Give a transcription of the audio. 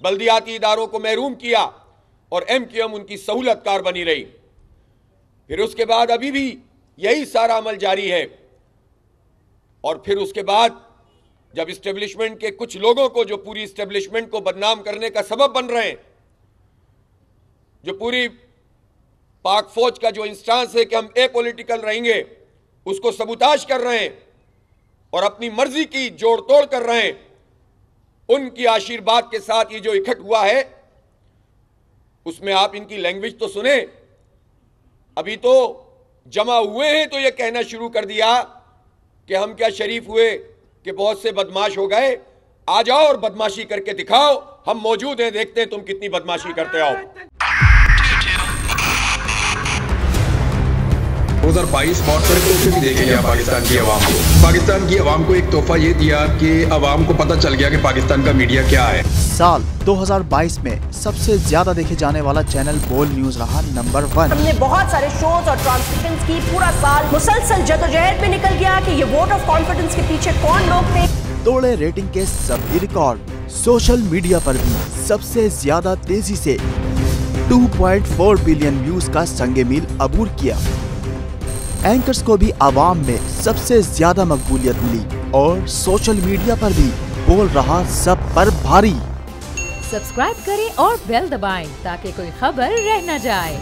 बल्दियाती इदारों को महरूम किया और MQM उनकी सहूलतकार बनी रही। फिर उसके बाद अभी भी यही सारा अमल जारी है। और फिर उसके बाद जब इस्टेब्लिशमेंट के कुछ लोगों को, जो पूरी इस्टेब्लिशमेंट को बदनाम करने का सबब बन रहे हैं, जो पूरी पाक फौज का जो इंस्टांस है कि हम एपॉलिटिकल रहेंगे, उसको सबूताज कर रहे हैं और अपनी मर्जी की जोड़ तोड़ कर रहे हैं, उनकी आशीर्वाद के साथ ये जो इकट्ठ हुआ है, उसमें आप इनकी लैंग्वेज तो सुने। अभी तो जमा हुए हैं तो ये कहना शुरू कर दिया कि हम क्या शरीफ हुए कि बहुत से बदमाश हो गए, आ जाओ और बदमाशी करके दिखाओ, हम मौजूद हैं, देखते हैं तुम कितनी बदमाशी करते आओ। 2022 बहुत सारे तोहफे भी देखे गया पाकिस्तान की आवाम को। पाकिस्तान की आवाम को एक तोहफा ये दिया कि आवाम को पता चल गया कि पाकिस्तान का मीडिया क्या है। साल 2022 में सबसे ज्यादा देखे जाने वाला चैनल बोल न्यूज रहा नंबर 1। हमने बहुत सारे शोज और ट्रांसमिशंस की, पूरा साल मुसलसल जदोजहद में निकल गया कि ये वोट ऑफ कॉन्फिडेंस के पीछे कौन लोग थे। तोड़े रेटिंग के सभी रिकॉर्ड। सोशल मीडिया पर भी सबसे ज्यादा तेजी से 2.4 बिलियन व्यूज का संगे मील अबूर किया। एंकर्स को भी आवाम में सबसे ज्यादा मकबूलियत मिली और सोशल मीडिया पर भी बोल रहा सब पर भारी। सब्सक्राइब करें और बेल दबाएं ताकि कोई खबर रह न जाए।